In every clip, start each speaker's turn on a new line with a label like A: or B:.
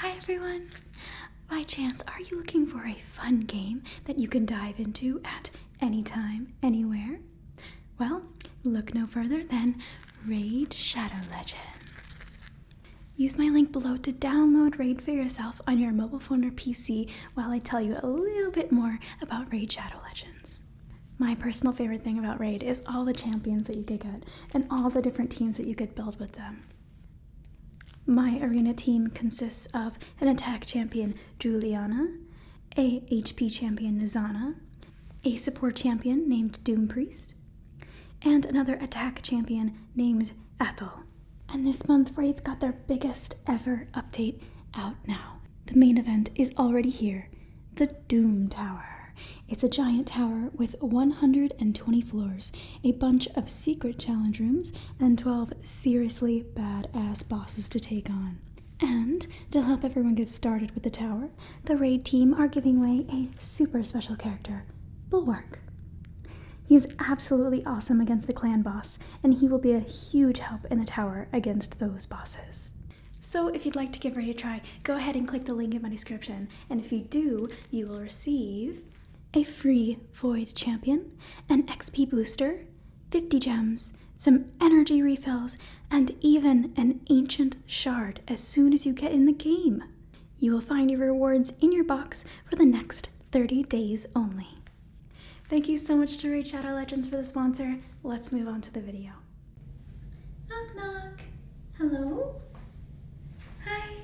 A: Hi everyone! By chance, are you looking for a fun game that you can dive into at any time, anywhere? Well, look no further than Raid Shadow Legends. Use my link below to download Raid for yourself on your mobile phone or PC while I tell you a little bit more about Raid Shadow Legends. My personal favorite thing about Raid is all the champions that you could get and all the different teams that you could build with them. My arena team consists of an attack champion, Juliana, a HP champion, Nizana, a support champion named Doom Priest, and another attack champion named Ethel. And this month, Raid's got their biggest ever update out now. The main event is already here, the Doom Tower. It's a giant tower with 120 floors, a bunch of secret challenge rooms, and 12 seriously badass bosses to take on. And to help everyone get started with the tower, the Raid team are giving away a super special character, Bulwark. He's absolutely awesome against the clan boss, and he will be a huge help in the tower against those bosses. So if you'd like to give Raid a try, go ahead and click the link in my description, and if you do, you will receive a free Void champion, an XP booster, 50 gems, some energy refills, and even an ancient shard as soon as you get in the game. You will find your rewards in your box for the next 30 days only. Thank you so much to Raid Shadow Legends for the sponsor. Let's move on to the video. Knock knock. Hello? Hi.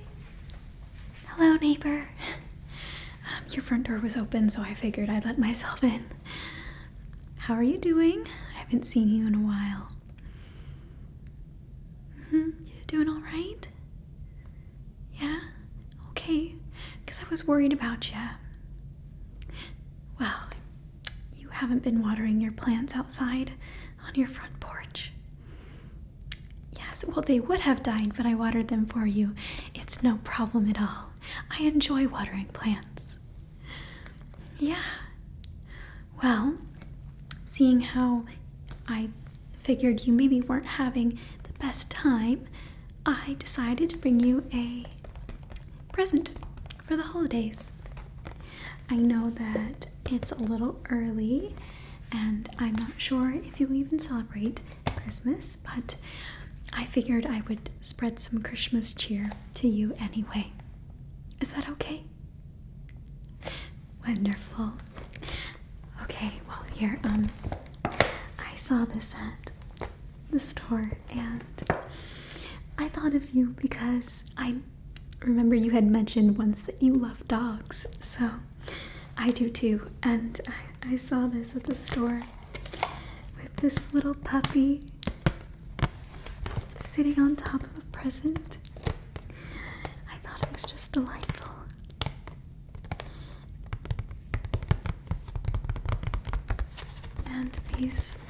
A: Hello, neighbor. Your front door was open, so I figured I'd let myself in. How are you doing? I haven't seen you in a while. You doing all right? Yeah? Okay. Because I was worried about you. Well, you haven't been watering your plants outside on your front porch. Yes, well, they would have died, but I watered them for you. It's no problem at all. I enjoy watering plants. Yeah. Well, seeing how I figured you maybe weren't having the best time, I decided to bring you a present for the holidays. I know that it's a little early, and I'm not sure if you'll even celebrate Christmas, but I figured I would spread some Christmas cheer to you anyway. Is that okay? Wonderful. Okay, well here, I saw this at the store and I thought of you because I remember you had mentioned once that you love dogs, so I do too. And I saw this at the store with this little puppy sitting on top of a present. I thought it was just delightful. And these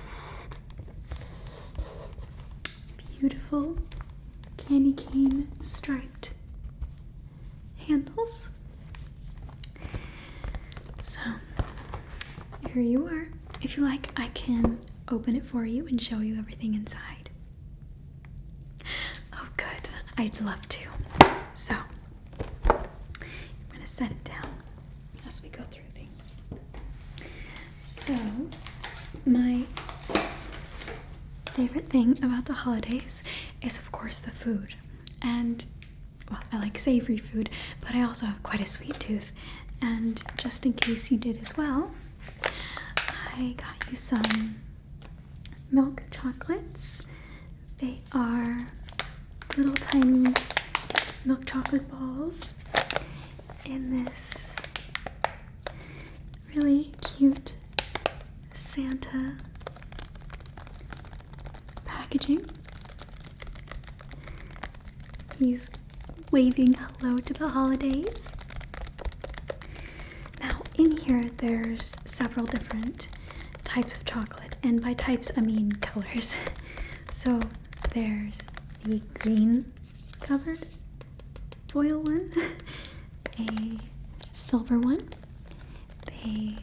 A: beautiful candy cane striped handles. So here you are. If you like, I can open it for you and show you everything inside. Oh good, I'd love to. So I'm gonna set it down as we go through things. So my favorite thing about the holidays is, of course, the food. And, well, I like savory food, but I also have quite a sweet tooth. And just in case you did as well, I got you some milk chocolates. They are little tiny milk chocolate balls in this really cute Santa packaging. He's waving hello to the holidays. Now in here there's several different types of chocolate, and by types I mean colors. So there's the green covered foil one, a silver one. They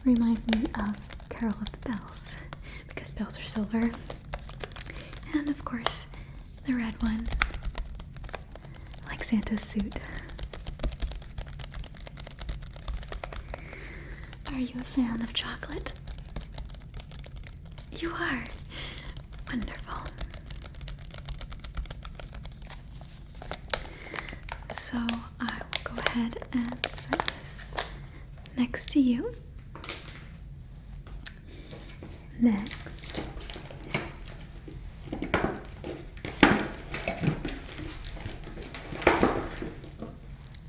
A: remind me of Carol of the Bells, because bells are silver. And of course, the red one. I like Santa's suit. Are you a fan of chocolate? You are. Wonderful. So I will go ahead and set this next to you. Next,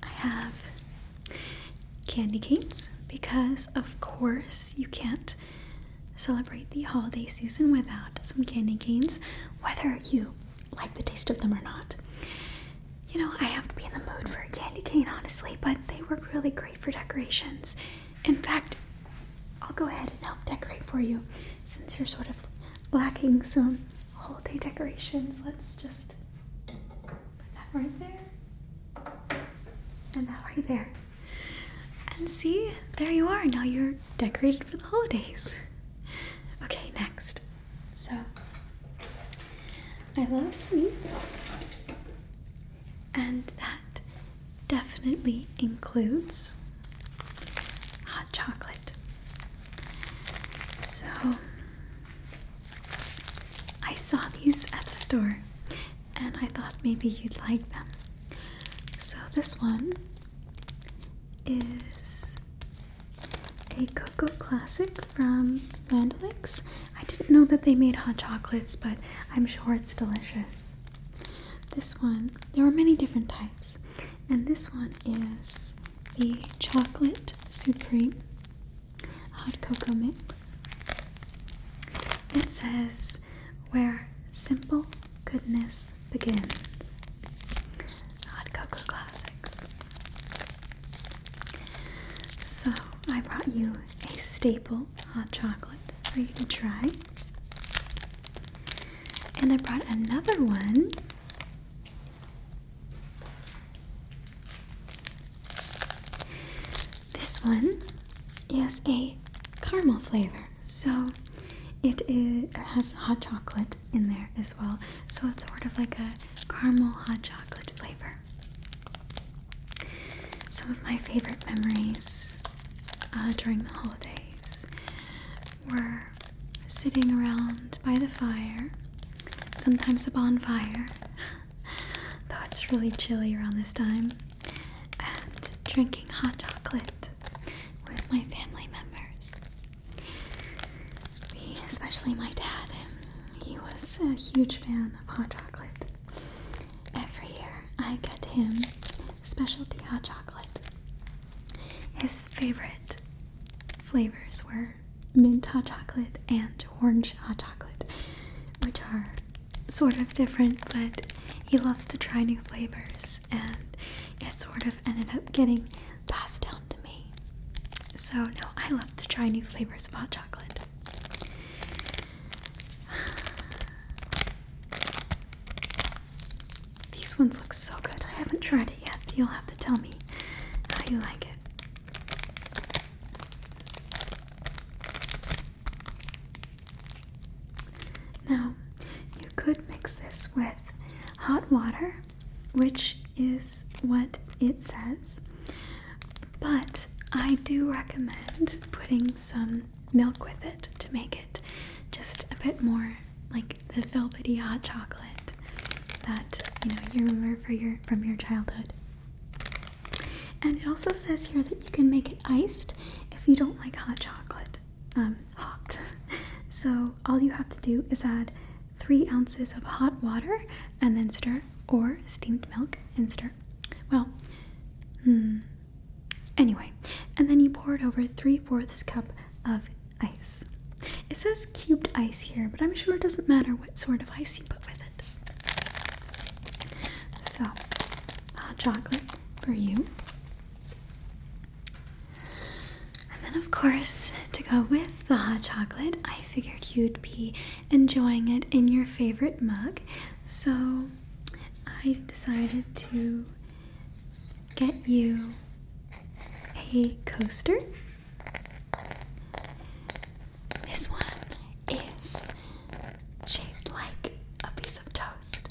A: I have candy canes because, of course, you can't celebrate the holiday season without some candy canes, whether you like the taste of them or not. You know, I have to be in the mood for a candy cane, honestly, but they work really great for decorations. In fact, I'll go ahead and help decorate for you since you're sort of lacking some holiday decorations. Let's just put that right there and that right there. And see, there you are. Now you're decorated for the holidays. Okay, next. So, I love sweets, and that definitely includes hot chocolate. So, I saw these at the store, and I thought maybe you'd like them. So this one is a cocoa classic from Lilylicious. I didn't know that they made hot chocolates, but I'm sure it's delicious. This one, there are many different types, and this one is the Chocolate Supreme Hot Cocoa Mix. It says, where simple goodness begins. Hot Cocoa Classics. So, I brought you a staple hot chocolate for you to try. And I brought another one. This one is a caramel flavor. So, it has hot chocolate in there as well. So, it's sort of like a caramel hot chocolate flavor. Some of my favorite memories during the holidays were sitting around by the fire, sometimes a bonfire, though it's really chilly around this time, and drinking hot chocolate with my family members. Especially my dad, he was a huge fan of hot chocolate. Every year I get him specialty hot chocolate. His favorite flavors were mint hot chocolate and orange hot chocolate, which are sort of different, but he loves to try new flavors, and it sort of ended up getting passed down to me. So no, I love to try new flavors of hot chocolate. These ones look so good. I haven't tried it yet. You'll have to tell me how you like it. Now, you could mix this with hot water, which is what it says, but I do recommend putting some milk with it to make it just a bit more like the velvety hot chocolate that, you know, you remember from your childhood. And it also says here that you can make it iced if you don't like hot chocolate hot. So all you have to do is add 3 ounces of hot water and then stir, or steamed milk and stir. Well, anyway, and then you pour it over 3/4 cup of ice. It says cubed ice here, but I'm sure it doesn't matter what sort of ice you put with it. So, hot chocolate for you. And then, of course, to go with the hot chocolate, I figured you'd be enjoying it in your favorite mug. So, I decided to get you a coaster. This one is shaped like a piece of toast.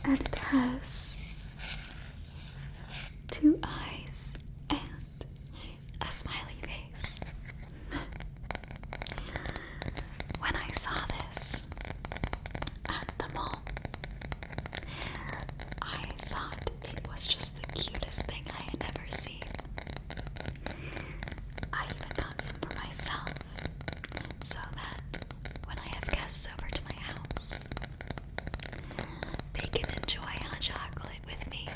A: And it has 2 eyes and a smiley face. When I saw this at the mall, I thought it was just the cutest thing I had ever seen. I even got some for myself, so that when I have guests over to my house, they can enjoy hot chocolate with me,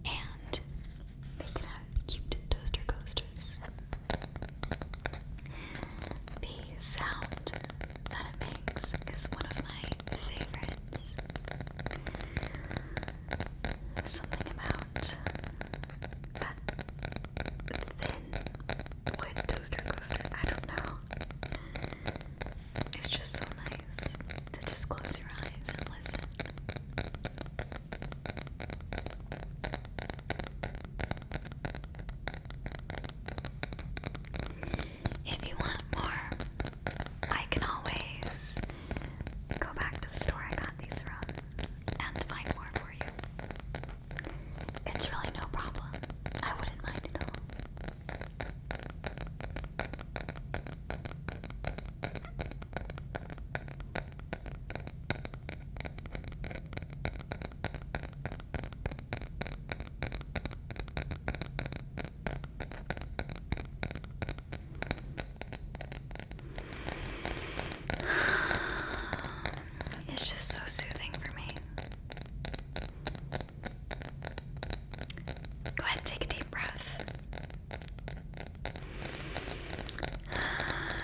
A: and they can have cute toaster coasters. The sound that it makes is one of my favorites. Something about that thin wood toaster coaster, I don't know. It's just so nice to just close your eyes and listen. If you want more, I can always go back to the store I got these from and find more for you. It's really no problem. I wouldn't mind at all. It's just so soothing for me. Go ahead and take a deep breath.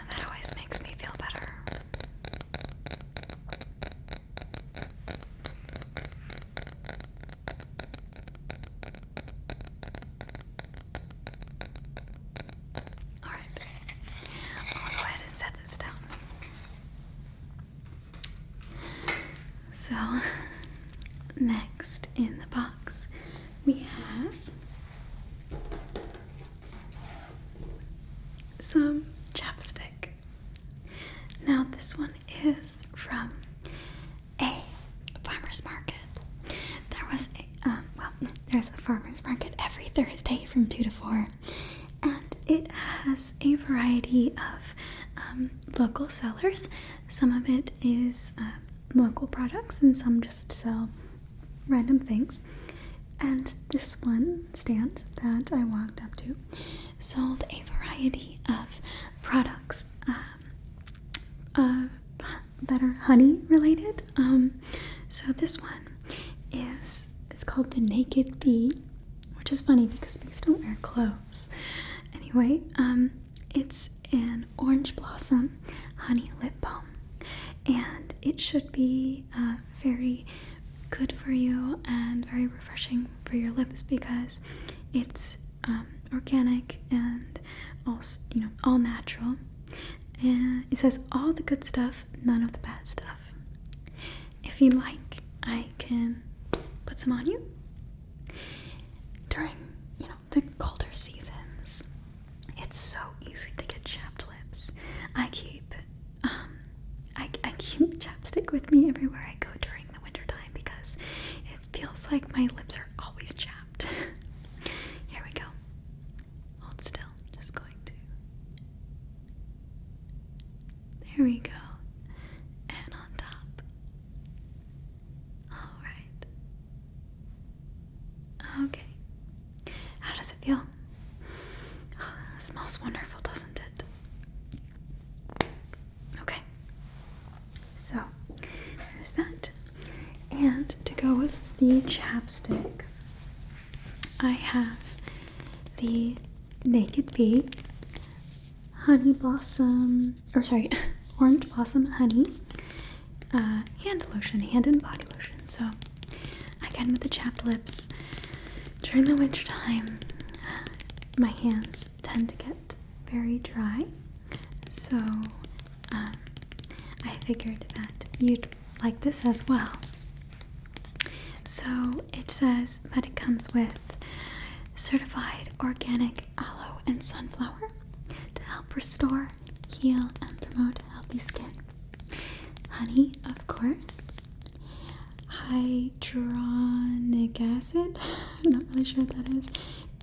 A: That always makes me feel better. Alright, I'll go ahead and set this down. So, next in the box, we have some chapstick. Now, this one is from a farmer's market. There's a farmer's market every Thursday from 2 to 4, and it has a variety of local sellers. Some of it is local products, and some just sell random things. And this one stand that I walked up to sold a variety of products that are honey related. So this one it's called the Naked Bee, which is funny because bees don't wear clothes. Anyway, it's an orange blossom honey lip balm, and it should be very good for you and very refreshing for your lips because it's organic and also, all natural. And it says all the good stuff, none of the bad stuff. If you'd like, I can put some on you during, the colder seasons. It's so easy to get chapped lips. I keep chapstick with me everywhere I go during the winter time because it feels like my lips are always chapped. Here we go. Hold still. Just going to. There we go. And on top. All right. Okay. How does it feel? Oh, it smells wonderful, doesn't it? Okay. So, there's that. And to go with the chapstick, I have the Naked Bee Orange Blossom Honey hand lotion, hand and body lotion. So, again, with the chapped lips, during the winter time, my hands tend to get very dry. So, I figured that you'd like this as well. So it says that it comes with certified organic aloe and sunflower to help restore, heal, and promote healthy skin. Honey, of course. hydronic acid. I'm not really sure what that is.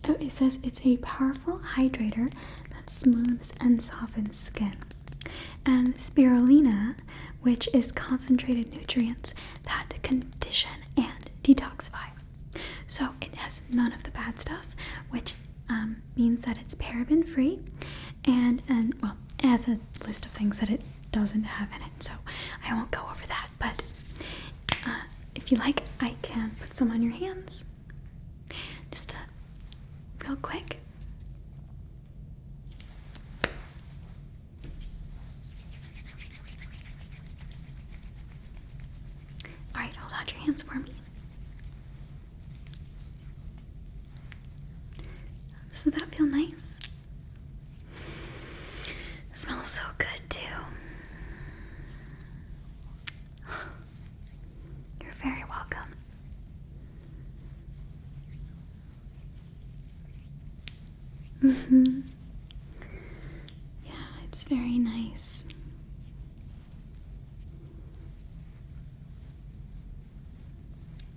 A: Oh, it says it's a powerful hydrator that smooths and softens skin. And spirulina, which is concentrated nutrients that condition and detoxify. So it has none of the bad stuff, which means that it's paraben free, and well, it has a list of things that it doesn't have in it, so I won't go over that, but if you like, I can put some on your hands, just real quick. Alright, hold out your hands for me. Doesn't that feel nice? It smells so good too. You're very welcome. Yeah, it's very nice.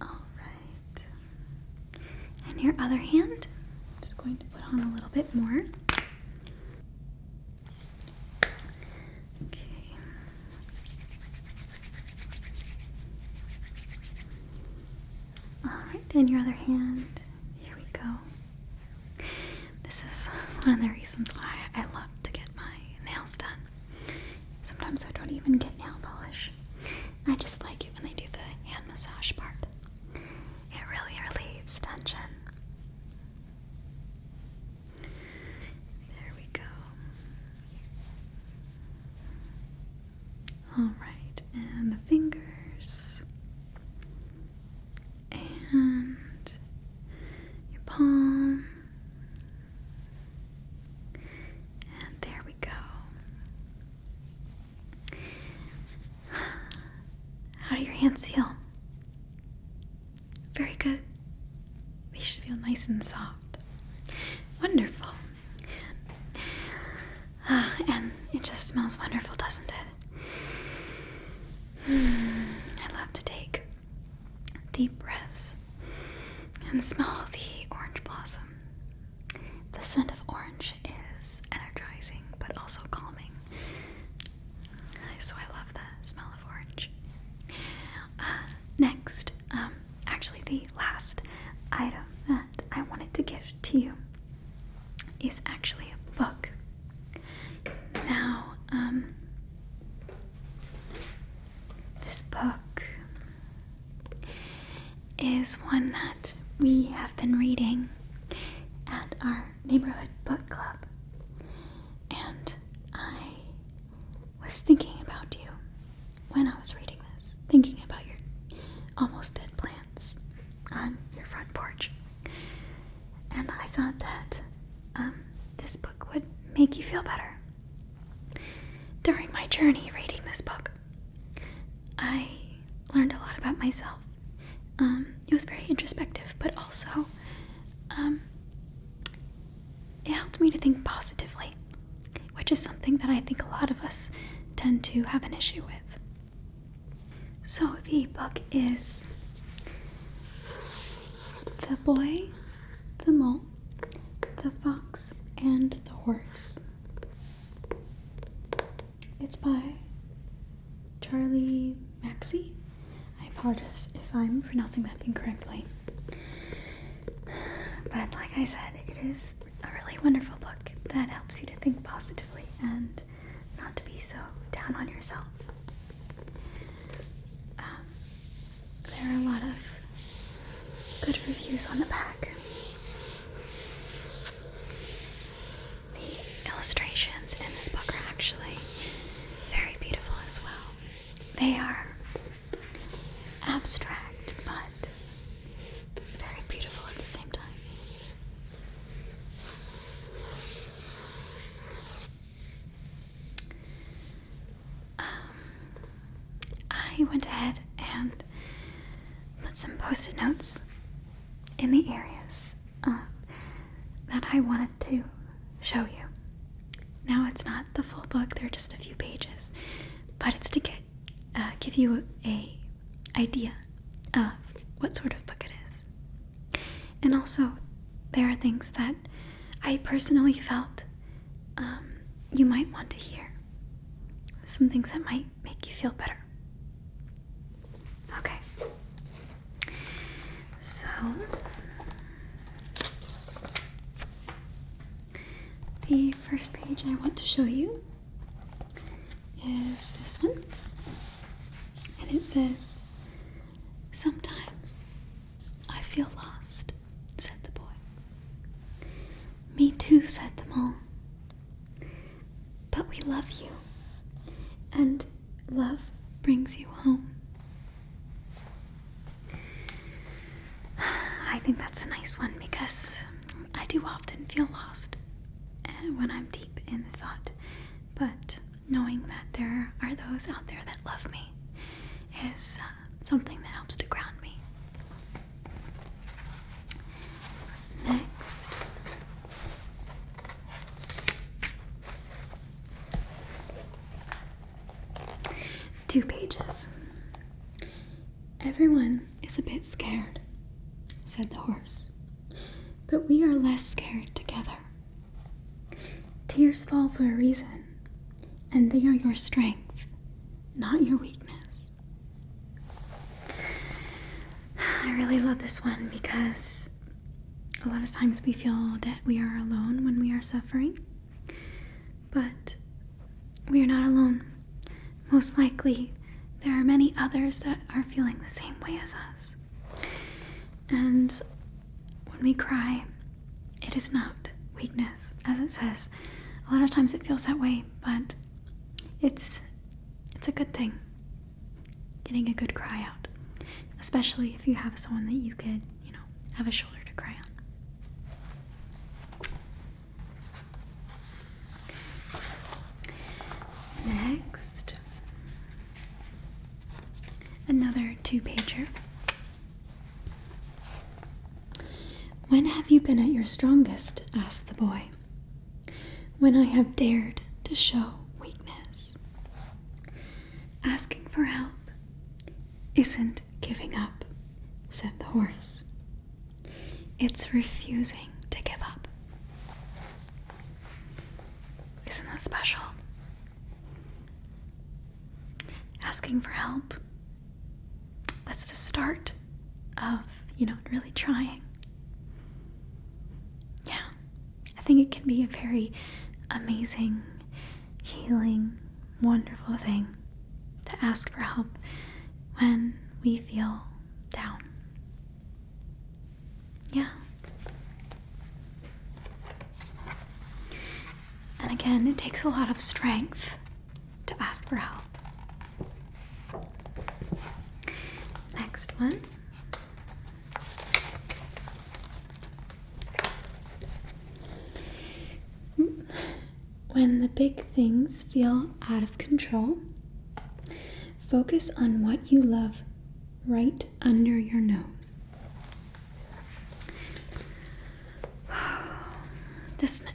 A: All right. And your other hand? I'm just going to put on a little bit more. Okay. Alright, and your other hand. Here we go. This is one of the reasons why I love to get my nails done. Sometimes I don't even get nail polish. I just like it when they do the hand massage part. It really relieves tension. There we go. Alright, and the fingers. And your palm. And there we go. How do your hands feel? Very good. They should feel nice and soft. Wonderful. And it just smells wonderful, doesn't it? I love to take deep breaths and smell the orange blossom. The scent of orange is energizing but also calming. So I love the smell of orange. Next, actually the last item that I wanted to give to you is actually a book. Now, this book is one that we have been reading at our neighborhood book club, and I was thinking about you when I was reading this, thinking about your almost dead plants on your front porch, and I thought that this book would make you feel better. During my journey reading this book, I learned a lot about myself. It was very introspective, but also it helped me to think positively, which is something that I think a lot of us tend to have an issue with. So the book is The Boy, the Mole, the Fox, and the Horse. It's by Charlie Maxey. I apologize if I'm pronouncing that incorrectly. But like I said, it is a really wonderful book that helps you to think positively and not to be so down on yourself. There are a lot of good reviews on the back. The illustrations in this book are actually very beautiful as well. They are abstract, but very beautiful at the same time. I went ahead and put some post-it notes in the areas that I wanted to show you. Now, it's not the full book, they're just a few pages, but it's to give you a idea of what sort of book it is. And also, there are things that I personally felt you might want to hear. Some things that might make you feel better. Okay. So, the first page I want to show you is this one. And it says, "Sometimes I feel lost," said the boy. "Me too," said the mole. "But we love you, and love brings you home." I think that's a nice one because I do often feel lost when I'm deep in thought, but knowing that there are those out there that love me is something that helps to ground me. Next, two pages. "Everyone is a bit scared," said the horse, "but we are less scared together. Tears fall for a reason, and they are your strength, not your weakness." I really love this one because a lot of times we feel that we are alone when we are suffering, but we are not alone. Most likely, there are many others that are feeling the same way as us. And when we cry, it is not weakness, as it says. A lot of times it feels that way, but it's a good thing, getting a good cry out, especially if you have someone that you could, have a shoulder to cry on. Next, another two-pager. "When have you been at your strongest?" asked the boy. "When I have dared to show weakness. Asking for help isn't giving up," said the horse. "It's refusing to give up." Isn't that special? Asking for help. That's the start of, really trying. Yeah, I think it can be a very amazing, healing, wonderful thing to ask for help when we feel down. Yeah. And again, it takes a lot of strength to ask for help. Next one. "When the big things feel out of control, focus on what you love right under your nose."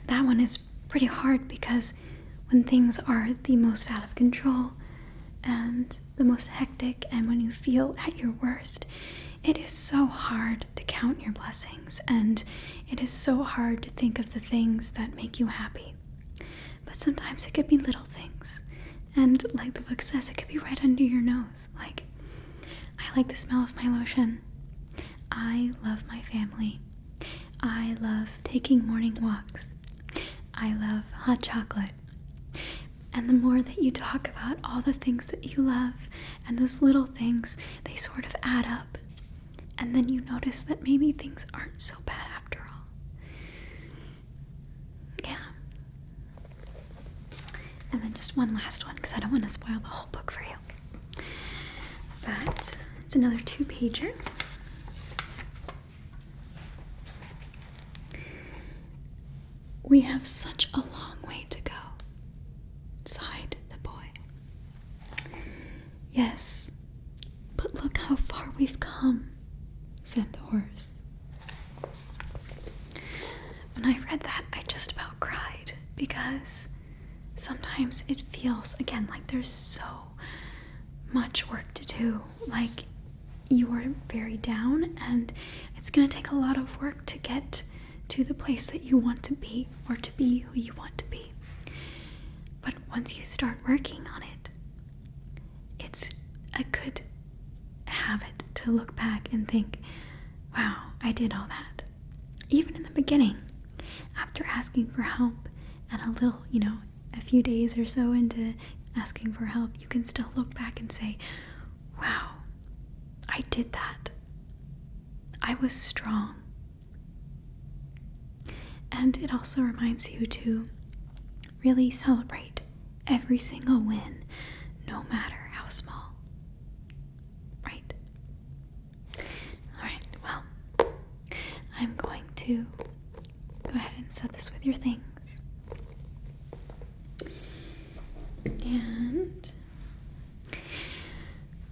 A: That one is pretty hard because when things are the most out of control and the most hectic, and when you feel at your worst, it is so hard to count your blessings, and it is so hard to think of the things that make you happy. But sometimes it could be little things, and like the book says, it could be right under your nose. Like, I like the smell of my lotion. I love my family. I love taking morning walks. I love hot chocolate. And the more that you talk about all the things that you love and those little things, they sort of add up. And then you notice that maybe things aren't so bad after all. Yeah. And then just one last one, because I don't want to spoil the whole book for you. But it's another two-pager. "We have such a long way to go," sighed the boy. "Yes, but look how far we've come," said the horse. When I read that, I just about cried because sometimes it feels, again, like there's so much work to do. Like, you are very down and it's going to take a lot of work to get to the place that you want to be or to be who you want to be. But once you start working on it, it's a good habit to look back and think, wow, I did all that. Even in the beginning, after asking for help and a little, a few days or so into asking for help, you can still look back and say, wow, I did that. I was strong. And it also reminds you to really celebrate every single win, no matter how small. Right? Alright, well, I'm going to go ahead and set this with your things. And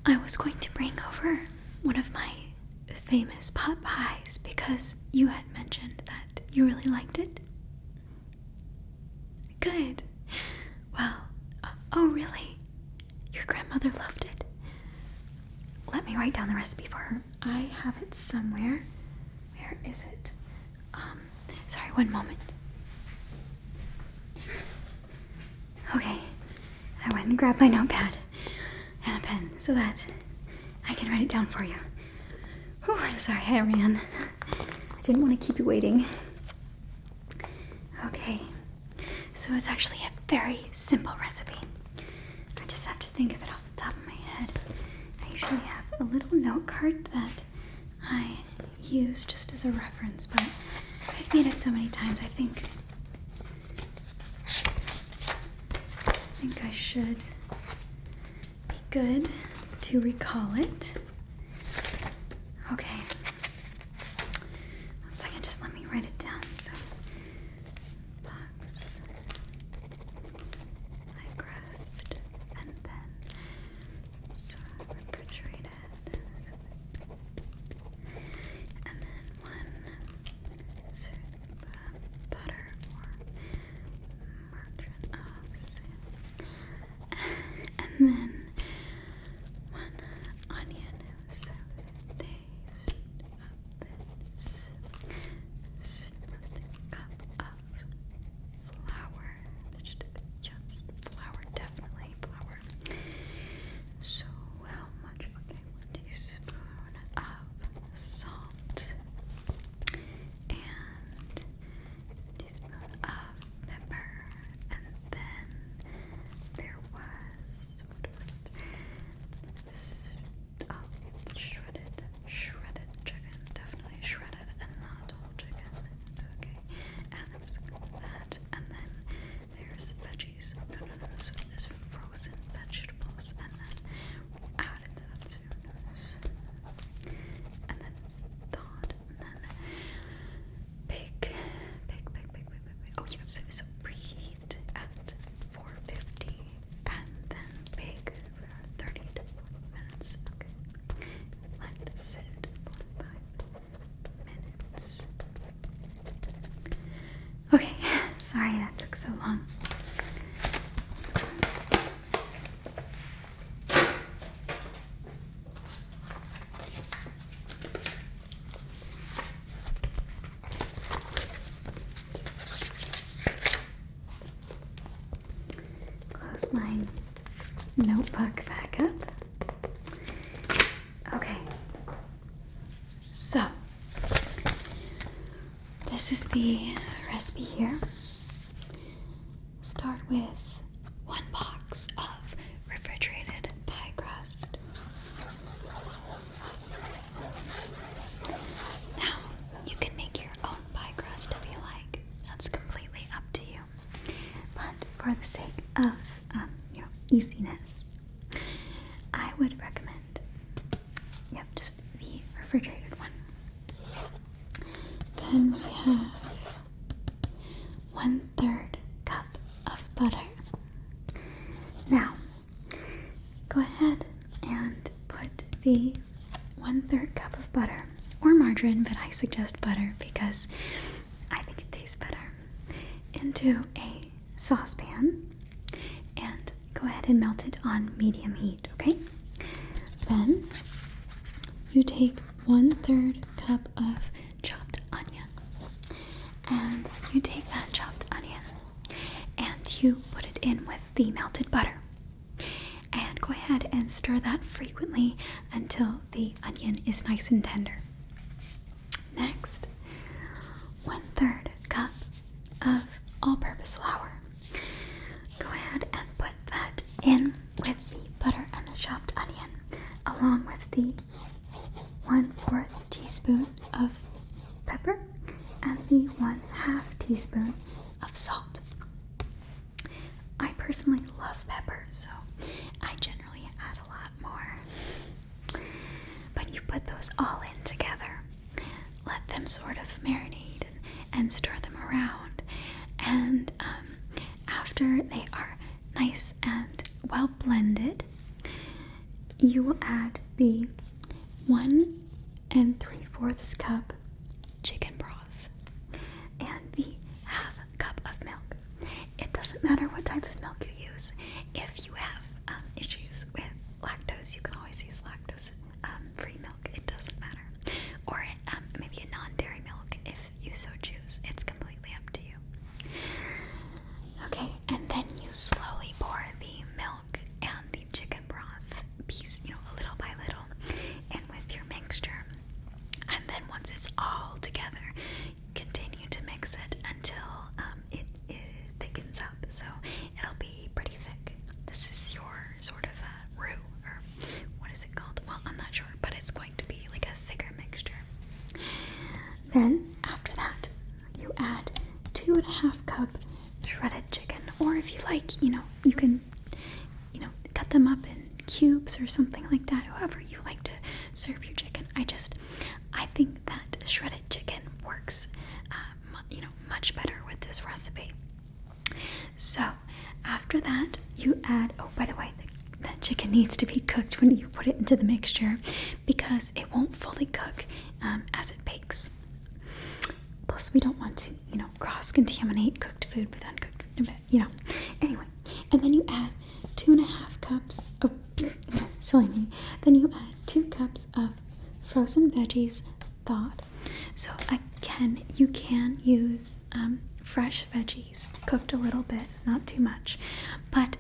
A: I was going to bring over one of my famous pot pies because you had mentioned that you really liked it. Good. Well, oh really? Your grandmother loved it? Let me write down the recipe for her. I have it somewhere. Where is it? Sorry, one moment. Okay, I went and grabbed my notepad and a pen so that I can write it down for you. Whew, sorry, I ran. I didn't want to keep you waiting. Okay, so it's actually a very simple recipe. I just have to think of it off the top of my head. I usually have a little note card that I use just as a reference, but I've made it so many times, I think I should be good to recall it. Okay. One second, just let me write it down. So, box, pie crust, and then refrigerated, and then 1 serve butter or margarine of sand, and then 1 onion so taste of this cup of flour, just flour, definitely flour. So how much? Okay, 1 teaspoon of salt and teaspoon of pepper, and then there was, what was it? Shredded chicken, definitely shredded and not whole chicken. It's okay. And there was that, and then there's veggies. No. So there's frozen vegetables, and then added to that soon. And then it's thawed, and then bake. Oh yes, so preheat at 450, and then bake for 30 to 40 minutes. Okay. Let it sit for 5 minutes. Okay, sorry that took so long. Close my notebook back up. Okay, so this is the recipe here. Start with 1 box of refrigerated pie crust. Now, you can make your own pie crust if you like. That's completely up to you. But for the sake of easiness, I would recommend, just the refrigerated one. Then we have 1/3 cup of butter. Now, go ahead and put the 1/3 cup of butter, or margarine, but I suggest butter because I think it tastes better, into a saucepan and go ahead and melt it on medium heat, okay? Then you take 1/3 cup of chopped onion, and you take that chopped onion and you put it in with the melted butter. And go ahead and stir that frequently until the onion is nice and tender. Next, 1/3 cup of all-purpose flour. Go ahead and put that in with the butter and the chopped onion, along with the 1/4 teaspoon of pepper and the 1/2 teaspoon of salt. I personally love pepper, so I generally add a lot more. But you put those all in together, let them sort of marinate and stir them around. And after they are nice and well blended, you will add the 1 3/4 cup chicken broth and the 1/2 cup of milk. It doesn't matter what type of milk you use. If you have issues with lactose, you can always use lactose-free milk. It doesn't matter. Or maybe a non-dairy milk if you so choose. It's completely up to you. Okay, and then you slowly pour the milk and the chicken broth piece, little by little, in with your mixture. And then once it's all together, continue to mix it until it thickens up. So it'll be pretty thick. This is your sort of roux, or what is it called? Well, I'm not sure, but it's going to be like a thicker mixture. Then after that, you add 2.5 cup shredded chicken, or if you like, you can, cut them up in cubes or something like that, however you like to serve your chicken. I think that shredded chicken works, much better with this recipe. So after that, you add, oh, by the way, the chicken needs to be cooked when you put it into the mixture, because it won't fully cook as it bakes. Plus, we don't want to, cross-contaminate cooked food with uncooked food, Anyway, and then you add 2.5 cups, silly me. Then you add 2 cups of frozen veggies thawed. So again, you can use fresh veggies, cooked a little bit, not too much, but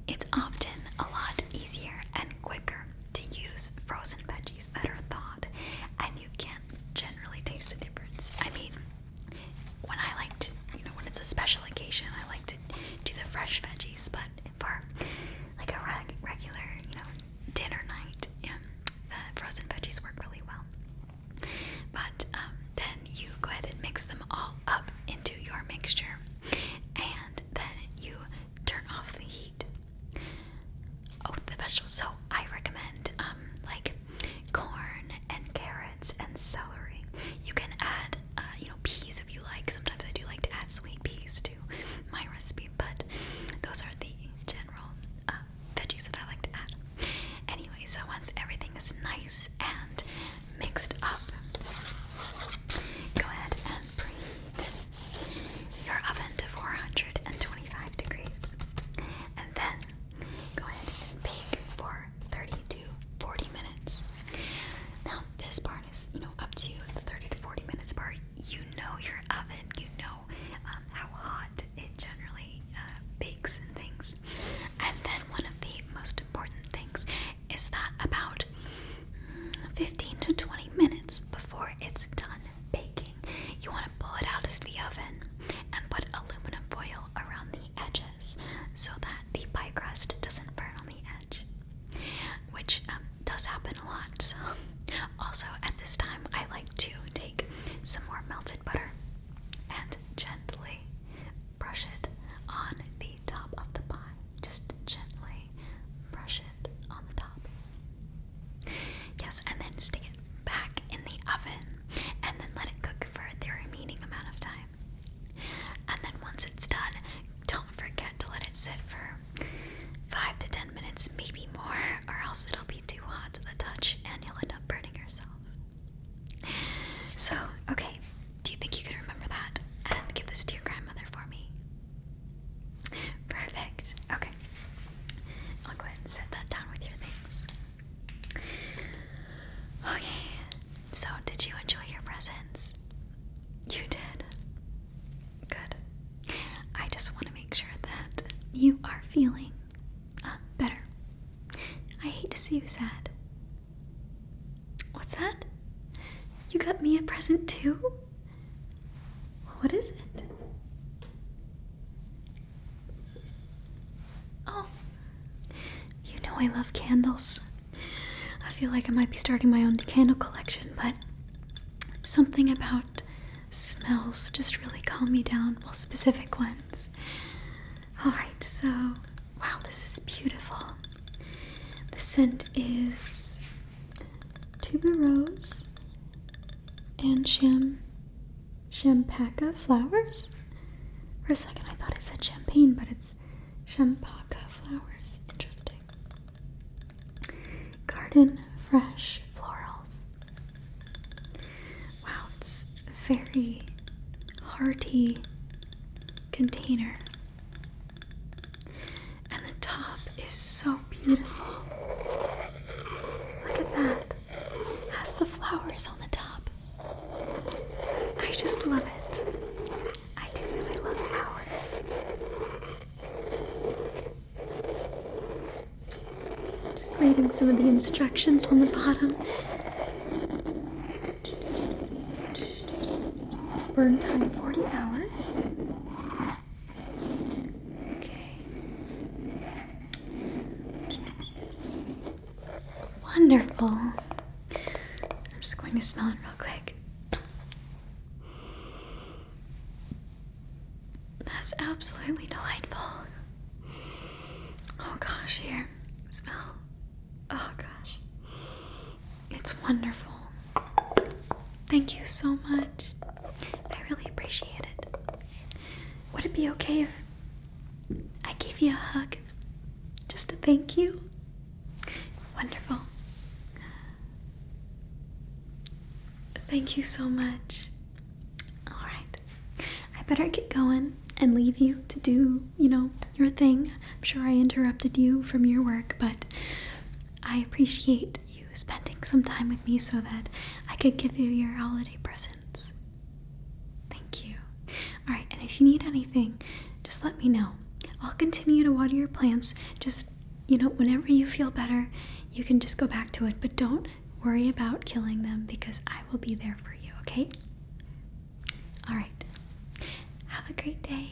A: it's often a lot easier and quicker to use frozen veggies that are thawed, and you can generally taste the difference. I mean, when I like to, when it's a special occasion, I like to do the fresh veggies, but for like a regular, dinner night, the frozen veggies work really well. But then you go ahead and mix them all up into your mixture, and then you turn off the heat. Oh, the vegetables. So I recommend like corn and carrots and celery. You can add peas if you like. Sometimes I do like to add sweet peas to my recipe, but those are the general veggies that I like to add. Anyway, so once everything is nice and mixed up, go ahead and preheat your oven to 425 degrees, and then go ahead and bake for 30 to 40 minutes. Now this part is, up to you, the 30 to 40 minutes part. Your oven, how hot it generally bakes and things. And then one of the most important things is that about 15 to 20 minutes before it's done baking, you want to pull it out of the oven and put aluminum foil around the edges so that the pie crust doesn't burn on the edge, which does happen a lot. So also at this time, I like to take some more melted butter and gently brush it on the top of the pie. Just gently brush it on the top. Yes, and then stick it back in the oven and then let it cook for the remaining amount of time. And then once it's done, don't forget to let it sit for 5 to 10 minutes, maybe more, or else it'll be too hot to the touch and you'll end up burning yourself. So, okay, do you think you could remember that and give this to your grandmother for me? Perfect. Okay, I'll go ahead and set that down with your things. Okay, got me a present too? What is it? Oh, you know I love candles. I feel like I might be starting my own candle collection, but something about smells just really calm me down. Well, specific ones. Alright, so, wow, this is beautiful. The scent is tuberose and champaca flowers. For a second I thought it said champagne, but it's champaca flowers. Interesting. Garden fresh florals. Wow, it's a very hearty container. And the top is so beautiful. Look at that. It has the flowers on the top. I just love it. I do really love flowers. Just reading some of the instructions on the bottom. Burn time 40 hours. Okay. Wonderful. I'm just going to smell it real quick. That's absolutely delightful. Oh gosh, here. Smell. Oh gosh. It's wonderful. Thank you so much. I really appreciate it. Would it be okay if I gave you a hug? Just to thank you? Wonderful. Thank you so much. Alright. I better get going and leave you to do, your thing. I'm sure I interrupted you from your work, but I appreciate you spending some time with me so that I could give you your holiday presents. Thank you. Alright, and if you need anything, just let me know. I'll continue to water your plants. Just, whenever you feel better, you can just go back to it, but don't worry about killing them because I will be there for you, okay? Alright. Have a great day.